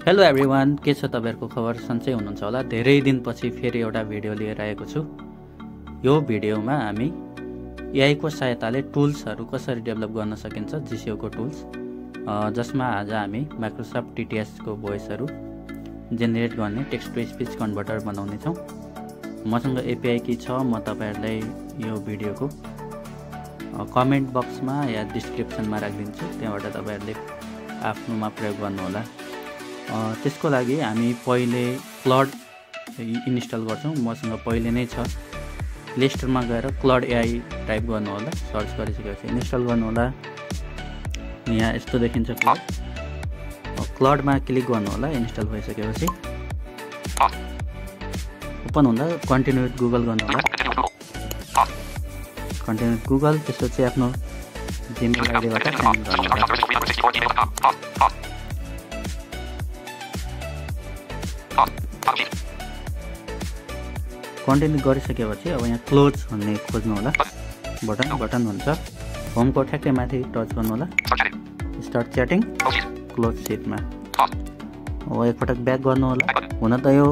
Hello everyone, के छ तपाईहरुको खबर? सन्चै हुनुहुन्छ होला। धेरै दिनपछि फेरि एउटा भिडियो लिएर आएको छु। यो भिडियोमा हामी एआई को सहायताले टुल्सहरु कसरी डेभलप गर्न सकिन्छ, जीसीओ को टुल्स, जसमा आज हामी माइक्रोसफ्ट टीटीएस को भोइसहरु जेनेरेट गर्ने टेक्स्ट टु स्पीच कन्भर्टर बनाउने छौं। मसँग एपीआई की छ। म तपाईहरुलाई यो भिडियोको कमेन्ट बक्समा या डिस्क्रिप्सनमा राखिदिन्छु, त्यहाँबाट तपाईहरुले आफ्नोमा प्रयोग गर्नु होला। त्यसको लागि हामी पहिले क्लाउड इन्स्टल गर्छौं। मसँग पहिले नै छ। प्ले स्टोरमा गएर क्लाउड एआई टाइप गर्नु होला। सर्च गरिसकेपछि इन्स्टल गर्नु होला। यहाँ यस्तो देखिन्छ क्लाउड। क्लाउडमा क्लिक गर्नु होला। इन्स्टल भइसकेपछि ओपन हुँदा कन्टिन्यू विथ गुगल गर्नु होला। कन्टिन्यू विथ गुगल, त्यसपछि आफ्नो जीमेल आईडीबाट साइन गर्नु होला। कन्टिन्यू गरिसकेपछि अब यहाँ क्लोज भन्ने खोज्नु होला। बटन हुन्छ। होमको ठ्याक्कै माथि टच गर्नु होला। स्टार्ट च्याटिङ, क्लोज सिटमा। अब एकपटक ब्याक गर्नु होला। हुन त यो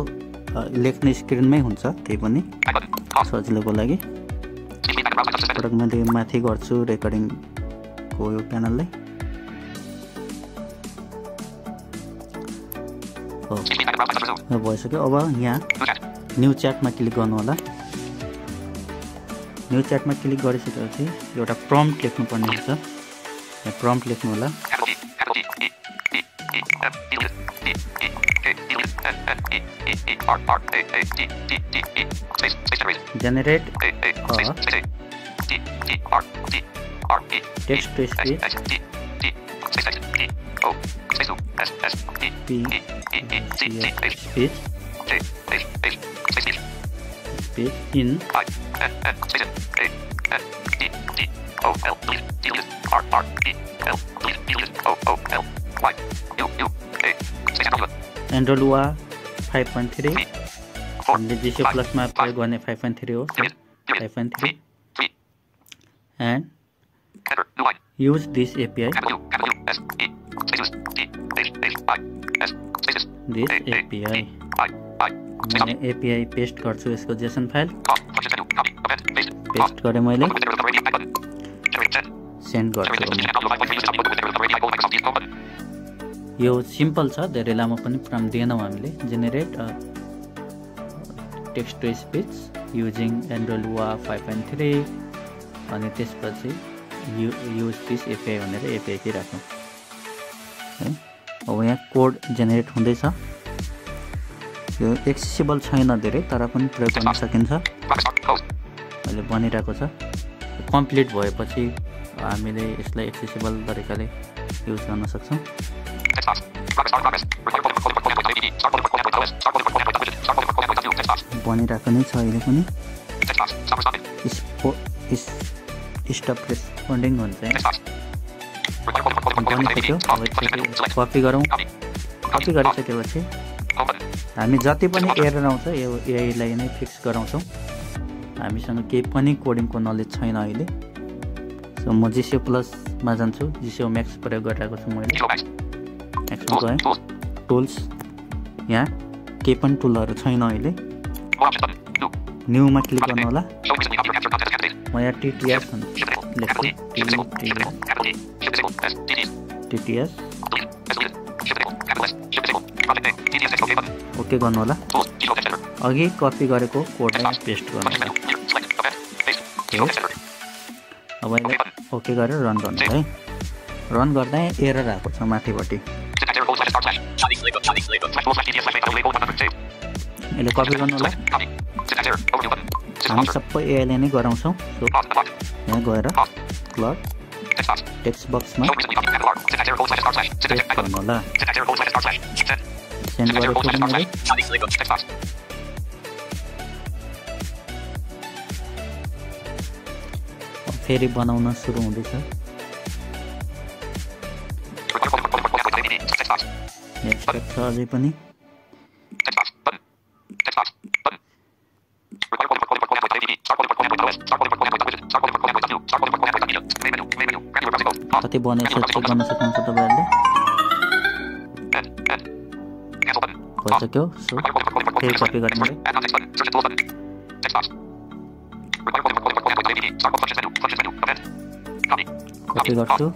लेख्ने स्क्रिनमै हुन्छ, त्यही पनि सजिलोको लागि एकपटक मैले माथि गर्छु रेकर्डिङको यो प्यानललाई। भइसक्यो। अब यहाँ न्यू च्याटमा क्लिक गर्नु होला। न्यू च्याटमा क्लिक गरिसकेपछि एउटा प्रम्प्ट लेख्नु पर्ने हुन्छ। यहाँ प्रम्प्ट लेख्नु होला। Generate text to speech in Android Lua 5.3 हामीले जीसीओ प्लस मा प्रयोग गर्ने 5.3 हो। 5.3 and use this API मैंने एपीआई पेस्ट गर्छु। यसको जेसन फाइल पेस्ट गरे मैले, सेन्ड गर्छु। यो सिम्पल छ, धेरै लामो पनि प्रोग्राम दिएनौं हामीले। Generate text to speech using Android Lua 5.3 अनि त्यसपछि युज दिस एपीआई भनेर एपीआई के राख्नु। अब यहाँ कोड जेनेरेट हुँदैछ। यो एक्सेसिबल छैन धेरै, तर पनि प्रयोग गर्न सकिन्छ। अहिले बनिरहेको छ। कम्प्लिट भएपछि हामीले यसलाई एक्सेसिबल तरिकाले युज गर्न सक्छौं। बनिरहेको नै छ अहिले पनि। स्टप रेस्पोन्डिङ हुन्छ। बनिसक्यो। अब कपी गरौँ। कपी गरिसकेपछि हामी जति पनि एरर आउँछ यो एआईलाई नै फिक्स गराउँछौँ। हामीसँग केही पनि कोडिङको नलेज छैन अहिले। सो म जीसीओ प्लसमा जान्छु। जीसीओ म्याक्स प्रयोग गरिरहेको छु मैले। म्याक्समा गएँ। टुल्स, यहाँ केही पनि टुलहरू छैन अहिले। न्यूमा क्लिक गर्नु होला। म यहाँ टीटीएस लेख्छु। टीटीएस ओके गर्नु होला। अघि कपी गरेको कोडलाई पेस्ट गर्नु होला। अब यसलाई ओके गरेर रन गर्नु है। रन गर्दा एरर आएको छ माथिपट्टि। यसले कपी गर्नु होला। हामी सबै एआईले नै गराउँछौँ। सो यहाँ गएर क्लाउड टेक्स्ट बक्समा पेस्ट गर्नु होला। सेन्ड गरेको छु मैले। फेरि बनाउन सुरु हुँदैछ। अझै पनि कति बनेछ चेक गर्न सक्नुहुन्छ तपाईहरुले। भइसक्यो। सो फेरि कपी गर्ने कपी गर्छु।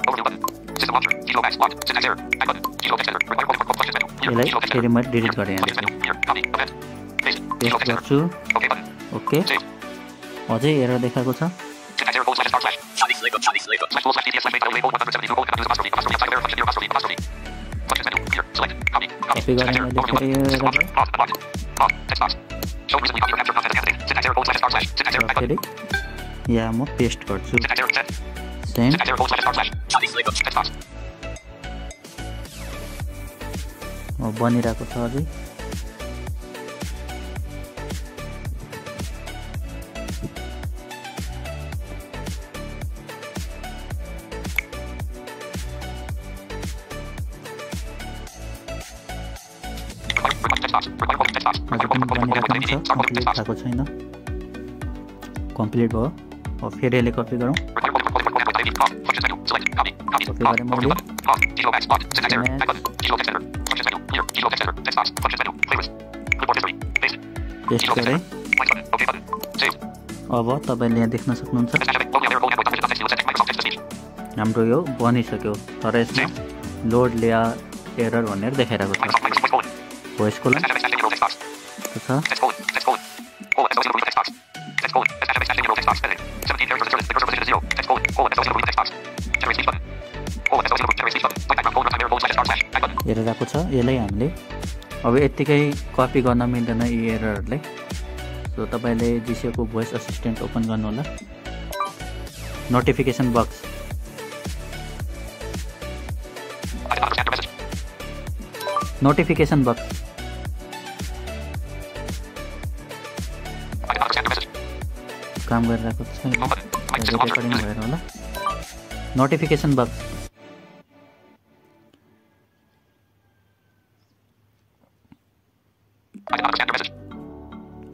यसलाई फेरि म डिलिट गरेँ पेस्ट गर्छु। ओके अझै एरर देखाएको छ। कपी गरेँ मैले फेरि या म पेस्ट गर्छु। सेन्ड बनिरहेको छ अझै। अझै पनि बनिरहेको छ, कम्प्लिट भएको छैन। कम्प्लिट भयो। अब फेरि यसले कपी गरौँ। कपी गरेँ मैले पेस्ट गरेँ। अब तपाईँले यहाँ देख्न सक्नुहुन्छ हाम्रो यो बनिसक्यो, तर यसमा लोड लेयर एरर भनेर देखाइरहेको छ। भोइस कोलन छ। हेरिरहेको छ। यसलाई हामीले अब यत्तिकै कपी गर्न मिल्दैन यी एररहरूलाई। सो तपाईँले जिसिओको भोइस असिस्टेन्ट ओपन गर्नु होला। नोटिफिकेसन बक्स काम गरिरहेको छैन, रेकर्डिङ भएर होला। नोटिफिकेसन बक्स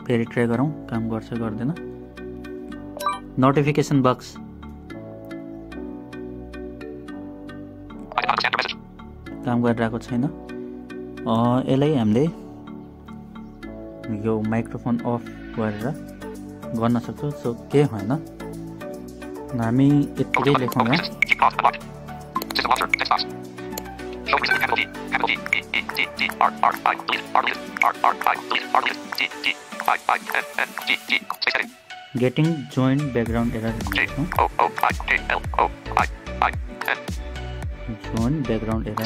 फेरि ट्राई गरौँ, काम गर्छ गर्दैन। नोटिफिकेसन बक्स काम गरिरहेको छैन। यसलाई हामीले यो माइक्रोफोन अफ गरेर गर्न सक्छौँ। सो के होइन, हामी यत्तिकै लेखौँ यहाँ गेटिङ जोइन्ट ब्याकग्राउन्ड एरर लेख्छौँ। जोइन्ट ब्याकग्राउन्ड एरर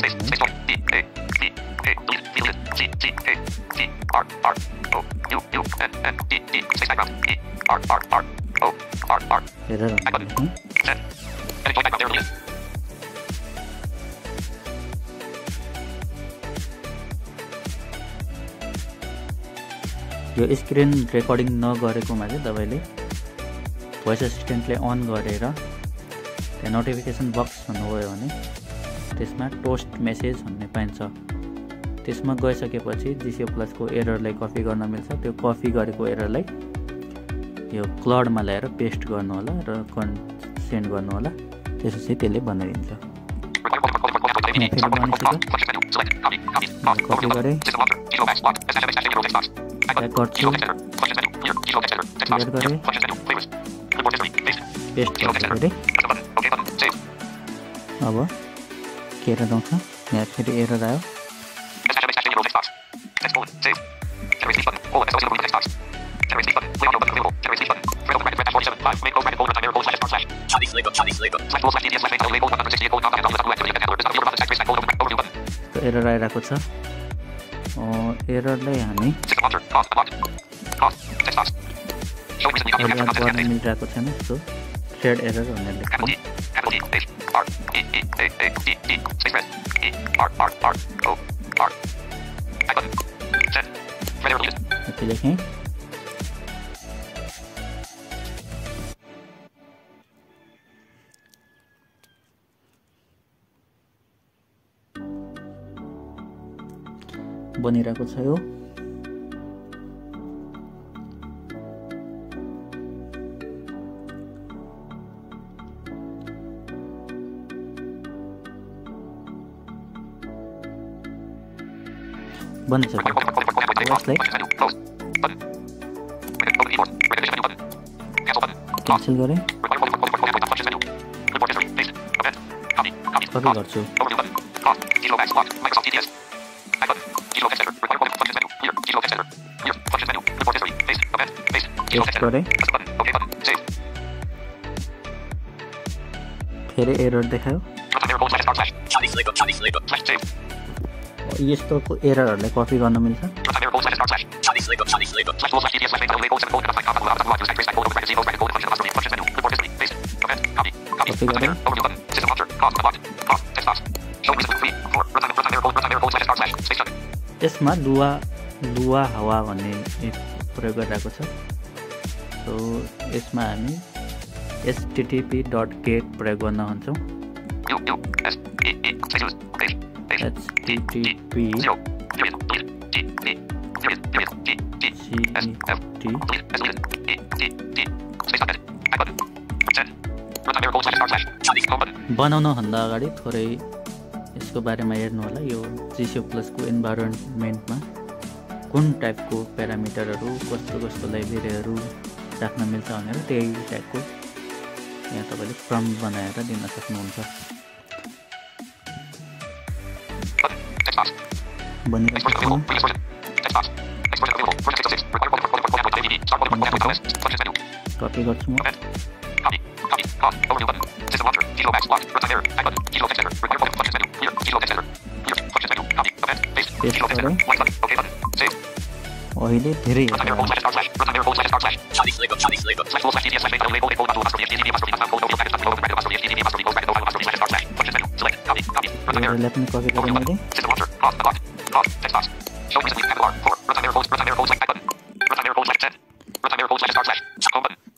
यो स्क्रिन रेकर्डिङ नगरेकोमा चाहिँ तपाईँले भोइस एसिस्टेन्टले अन गरेर त्यहाँ नोटिफिकेसन बक्स भन्नुभयो भने त्यसमा टोस्ट मेसेज भन्ने पाइन्छ। त्यसमा गइसकेपछि जिसिओ प्लसको एररलाई कपी गर्न मिल्छ। त्यो कपी गरेको एररलाई यो क्लाउडमा ल्याएर पेस्ट गर्नु होला र सेन्ड गर्नु होला। त्यसपछि त्यसले बनाइदिन्छ। कपी गरेँ, गर्छु, क्लियर गरेँ, पेस्ट गर्छु। अब के एरर आउँछ, यहाँ फेरि एरर आयो। एरर आइरहेको छ। एररलाई हामी गर्न मिलिरहेको छैन। सो थ्रेड एरर भनेर लेख्छौँ। यति लेखेँ। बनिरहेको छ यो। बनिसक्यो। यसलाई क्यान्सल गरेँ, कपी गर्छु, पेस्ट गरेँ, फेरि एरर देखायो। यस्तोको एररहरूलाई कपी गर्न मिल्छ। कपी गरेँ, यसमा लुवा हावा भन्ने प्रयोग गरिरहेको छ। सो यसमा हामी http.get प्रयोग गर्न चाहन्छौँ। बनाउनुभन्दा अगाडि थोरै यसको बारेमा हेर्नु होला। यो GC+ को इन्भाइरोन्मेन्टमा कुन टाइपको प्यारामिटरहरू, कस्तो कस्तो लाइब्रेरीहरू राख्न मिल्छ भनेर त्यही टाइपको यहाँ तपाईँले प्रम्प्ट बनाएर दिन सक्नुहुन्छ। कपी गर्छु म, पेस्ट गरेँ। अहिले धेरै यसलाई पनि कपी गरेँ मैले।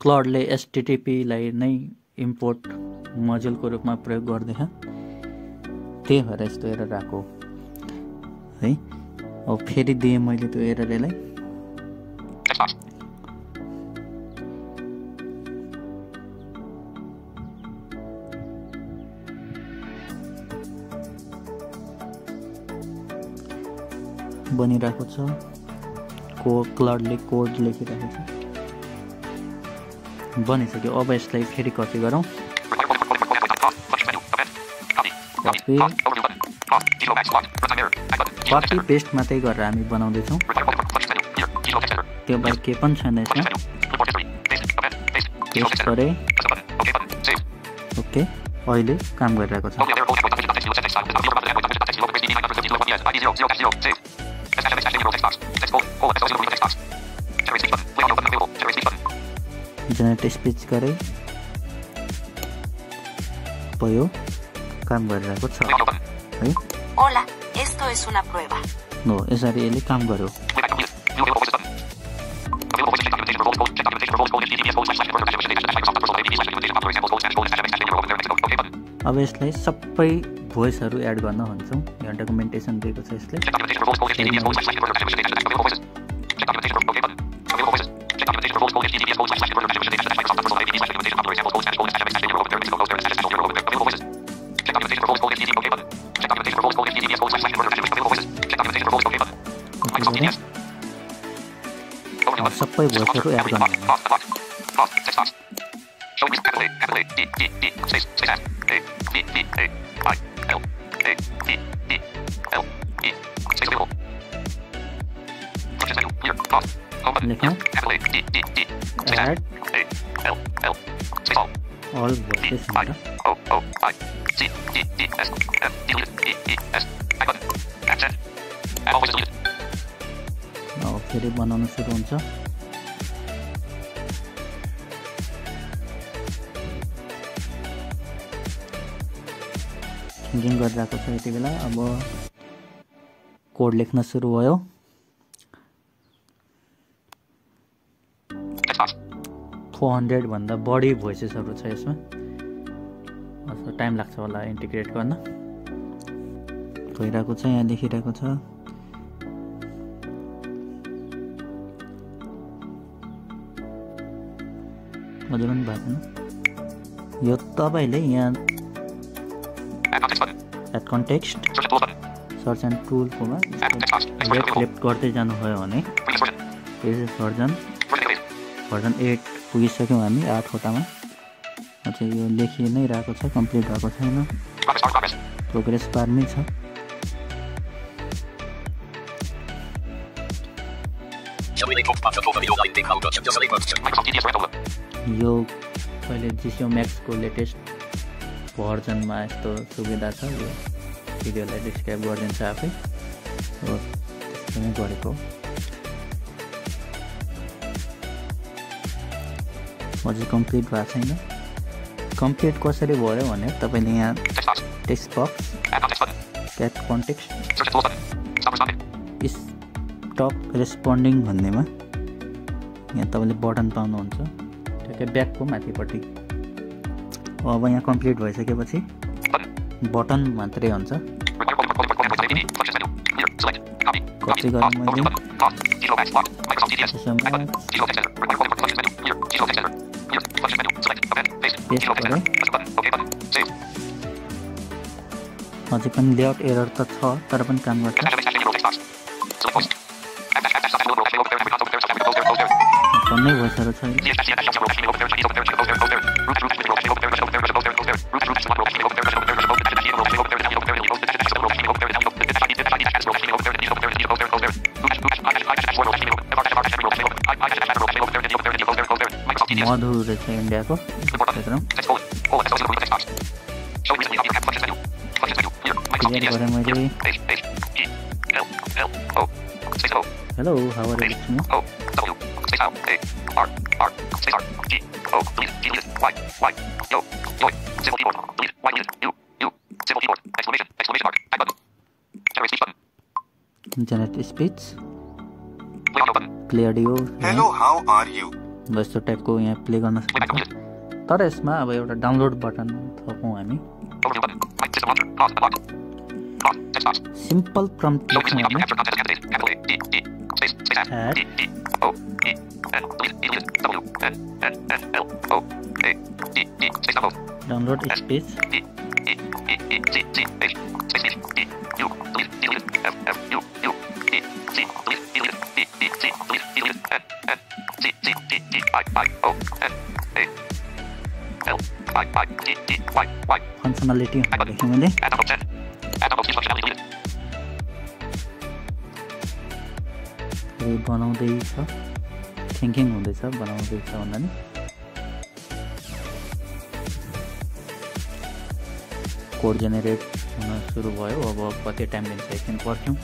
क्लाउडले HTTP-लाई नै इम्पोर्ट मोड्युलको रूपमा प्रयोग गर्दैछ, त्यही भएर यस्तो एरर आएको है। अब फेरि दिएँ मैले त्यो एररलाई, बनिरहेको छ। क्लाउडले कोड लेखिरहेको छ, बनिसक्यो। अब यसलाई फेरि कपी गरौँ, कपी पेस्ट मात्रै गरेर हामी बनाउँदैछौँ, त्यो बाहेक केही पनि छैन यसमा। पेस्ट गरेँ, ओके, अहिले काम गरिरहेको छ। जेनेरेट स्पिच गरेँ, भयो, काम गरिरहेको छ है। Hola, esto es una prueba. No, यसरी यसले काम गर्यो। अब यसलाई सबै भोइसहरू एड गर्न भन्छौँ। यहाँ डकुमेन्टेसन दिएको छ यसले। सबै भोइसहरू एड गर्न लेखौँ एड अल भोइसेस भनेर। फेरि बनाउन सुरु हुन्छ। थिङ्किङ गरिरहेको छ यति बेला। अब कोड लेख्न सुरु भयो। 400 भन्दा बढी भोइसेसहरू छ यसमा। टाइम लाग्छ होला इन्टिग्रेट गर्न। भइरहेको छ, यहाँ लेखिरहेको छ। हजुर पनि भएको छैन। यो तपाईँले यहाँ एड कन्टेक्स्ट सर्च एन्ड टुलकोमा लेफ्ट गर्दै जानुभयो भने प्रिभियस भर्जन 8 पुगिसक्यौँ हामी 8 वटामा। अझै यो लेखि नै रहेको छ, कम्प्लिट भएको छैन, प्रोग्रेस बारमै छ। यो अहिले GCO Maxको लेटेस्ट भर्जनमा यस्तो सुविधा छ। यो भिडियोलाई डिस्क्राइब गरिदिन्छ आफै, हो त्यस्तो नै गरेको। अझै कम्प्लिट भएको छैन। कम्प्लिट कसरी भयो भने तपाईँले यहाँ text box, cat context, stop responding भन्नेमा यहाँ तपाईँले बटन पाउनुहुन्छ ठ्याक्कै ब्याकको माथिपट्टि। अब यहाँ कम्प्लिट भइसकेपछि बटन मात्रै हुन्छ। कपी गरेँ मैले, पेस्ट गरेँ। अझै पनि लेआउट एरर त छ, तर पनि काम गर्छ। कमै भइसकेको छ। मधु रहेछ इन्डियाको कार्यक्रम। क्लियर गरेँ मैले। Hello, how are you? Generate speech, play audio. Hello, how are you? यस्तो टाइपको यहाँ प्ले गर्न सकिन्छ। तर यसमा अब एउटा डाउनलोड बटन थपौँ हामी। सिम्पल प्रम्प्ट लेख्छौँ हामी, डाउनलोड स्पेस, फङ्सनालिटी लेख्यौँ मैले। बनाउँदैछ, थिङ्किङ हुँदैछ, बनाउँदैछ भन्दा नि कोड जेनेरेट हुन सुरु भयो। अब कति टाइम लिन्छ एकछिन पर्ख्यौँ।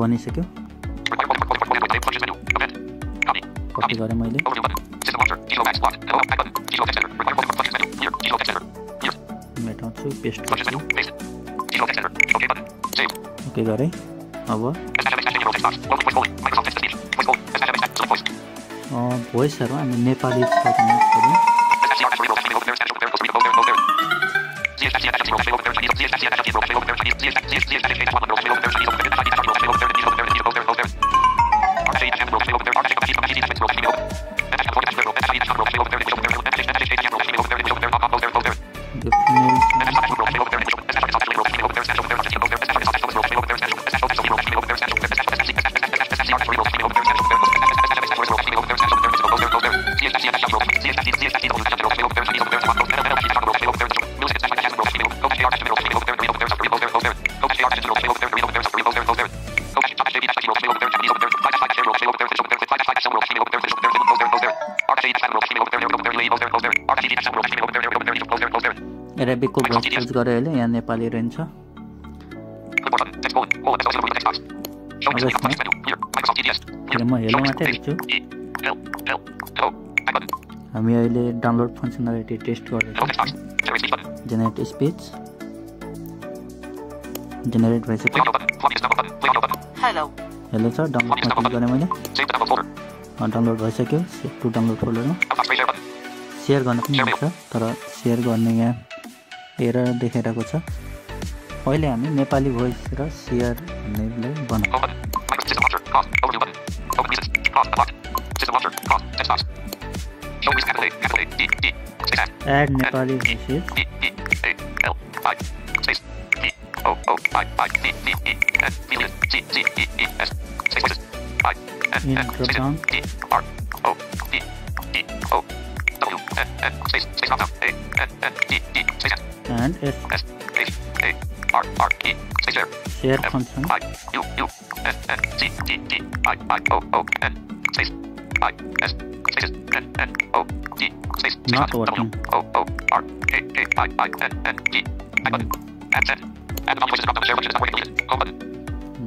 बनिसक्यो। कपी गरेँ मैले, मेटाउँछु, पेस्ट गर्छु, ओके गरेँ। अब भोइसहरू हामी नेपाली थप्नु पऱ्यो। एराबिकको भोइस सर्च गरेँ अहिले, यहाँ नेपाली रहन्छ। म हेलो मात्रै लेख्छु। हामी अहिले डाउनलोड फङ्सनालिटी टेस्ट गर्दैछौँ। जेनेरेट स्पिच, जेनेरेट भइसक्यो। हेलो छ, डाउनलोडमा क्लिक गरेँ मैले, डाउनलोड भइसक्यो। सेभ टु डाउनलोड फोल्डरमा सेयर गर्न पनि मिल्छ, तर सेयर गर्ने यहाँ एरर देखाइरहेको छ। अहिले हामी नेपाली भोइस र सेयर भन्नेलाई बनाउँ। Add Nepali voices in drop down and share function not working.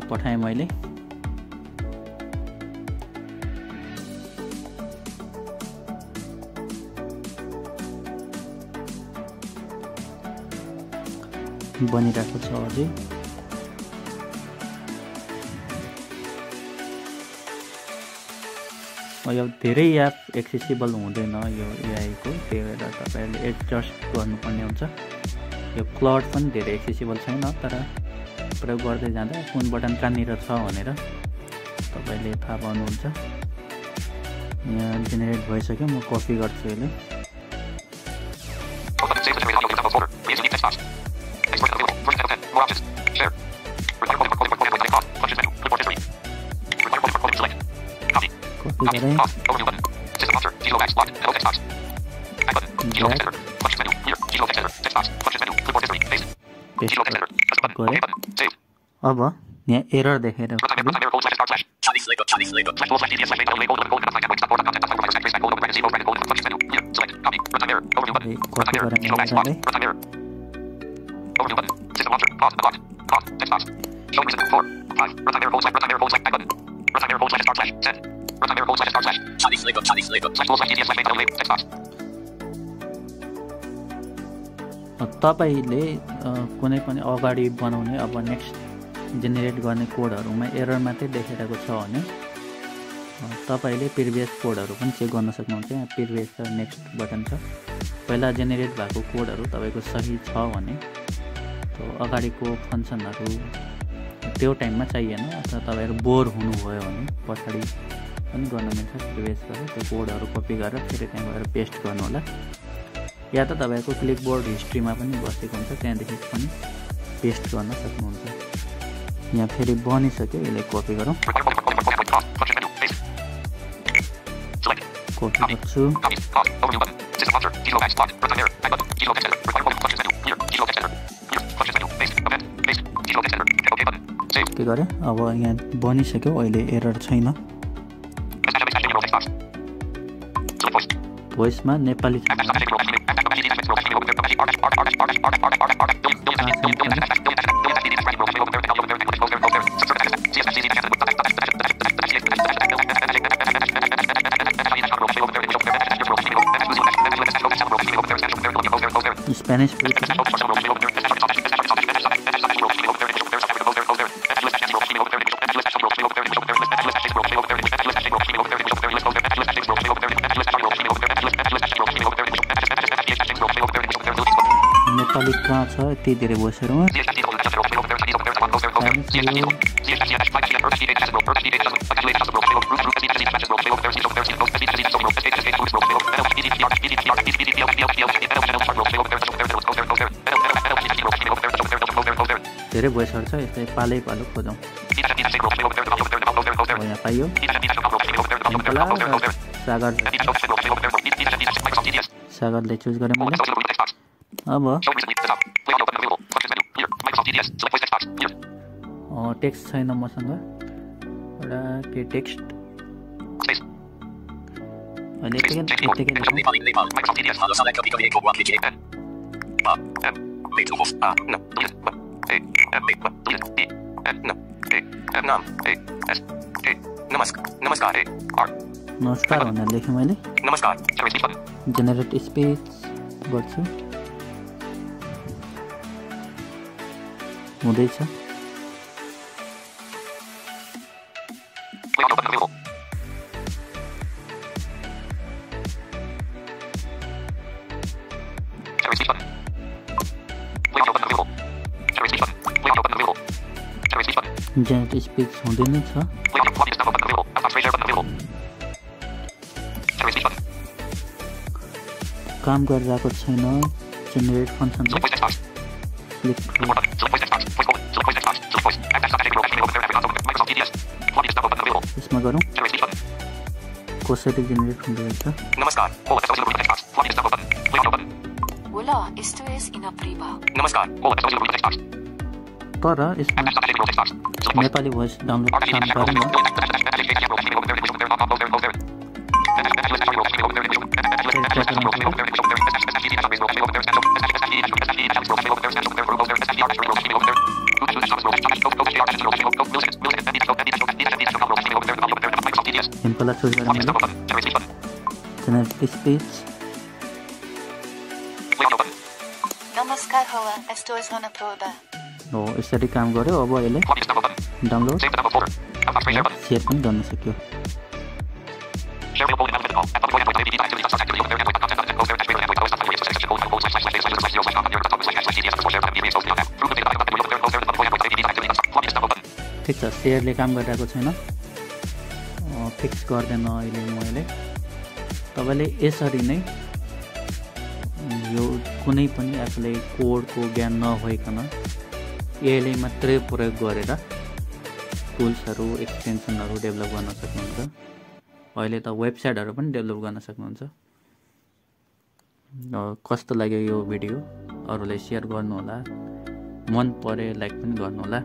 पठाएँ मैले। बनिरहेको छ अझै। यो धेरै एप एक्सेसिबल हुँदैन यो एआई को, त्यही भएर तपाईहरुले एडजस्ट गर्नुपर्ने हुन्छ। यो क्लाउड पनि धेरै एक्सेसिबल छैन, तर प्रयोग गर्दै जाँदा कुन बटन कहाँनिर छ भनेर तपाईले थाहा पाउनुहुन्छ। यहाँ जेनेरेट भइसक्यो, म कपी गर्छु यसले। अब यहाँ एरर देखेर तपाईले कुनै पनि अगाडि बनाउने अब नेक्स्ट जेनेरेट गर्ने कोडहरुमा एरर मात्रै देखाइरहेको छ भने तपाईले प्रिभियस कोडहरु पनि चेक गर्न सक्नुहुन्छ। यहाँ प्रिभियस र नेक्स्ट बटन छ। पहिला जेनेरेट भएको कोडहरु तपाईको सही छ भने त्यो अगाडिको फंक्सनहरु त्यो टाइममा चाहिएन, अथवा तपाईहरु बोर हुनुभयो भने पछाडी पनि गर्न मिल्छ। प्रिभियस गरेर त्यो कोडहरु कपी गरेर फेरि त्यहाँ गएर पेस्ट गर्नु होला, या त तपाईको क्लिकबोर्ड हिस्ट्रीमा पनि बसेको हुन्छ, त्यहाँदेखि पनि पेस्ट गर्न सक्नुहुन्छ। यहाँ फेरि बनिसक्यो, यसलाई कपी गरौँ। कपी गर्छु। के गरे? अब यहाँ बनिसक्यो, अहिले एरर छैन। भोइसमा नेपाली स्पेनिश नेपाली कहाँ छ? यति धेरै भोइसहरुमा धेरै भोइसहरु छ। यस्तै पालै पालो खोजौं। यहाँ पाइयो। सागरले चुज गरे मैले। अब टेक्स्ट छैन मसँग, एउटा के टेक्स्ट अहिले नमस्कार भनेर लेखेँ मैले। जेनेरेट स्पेस गर्छु, हुँदैछ। जेनेरेट स्पिच हुँदै नै छ। काम गरिरहेको छैन। जेनेरेट फङ्सन यसमा गरौँ कसरी जेनेरेट हुँदैछ। नमस्कार, Hola, esto es una prueba. नमस्कार, तर यसमा नेपाली भोइस डाउनलोड काम गरेन। सिम्पल चुज गरेँ मैले। Generate speech Namaskar, hola, esto es una prueba. हो यसरी काम गर्यो। अब यसले डाउनलोड सेयर पनि गर्न सक्यो। ठिक छ, सेयरले काम गरिरहेको छैन। फिक्स गर्दैन अहिले म यसले। तपाईँले यसरी नै यो कुनै पनि आफूले कोडको ज्ञान नभइकन यसले मात्रै प्रयोग गरेर टुल्सहरू एक्सटेन्सनहरू डेभलप गर्न सक्नुहुन्छ। अहिले त वेबसाइटहरू पनि डेभलप गर्न सक्नुहुन्छ। कस्तो लाग्यो यो भिडियो अरूलाई सेयर गर्नुहोला, मन परे लाइक पनि गर्नुहोला।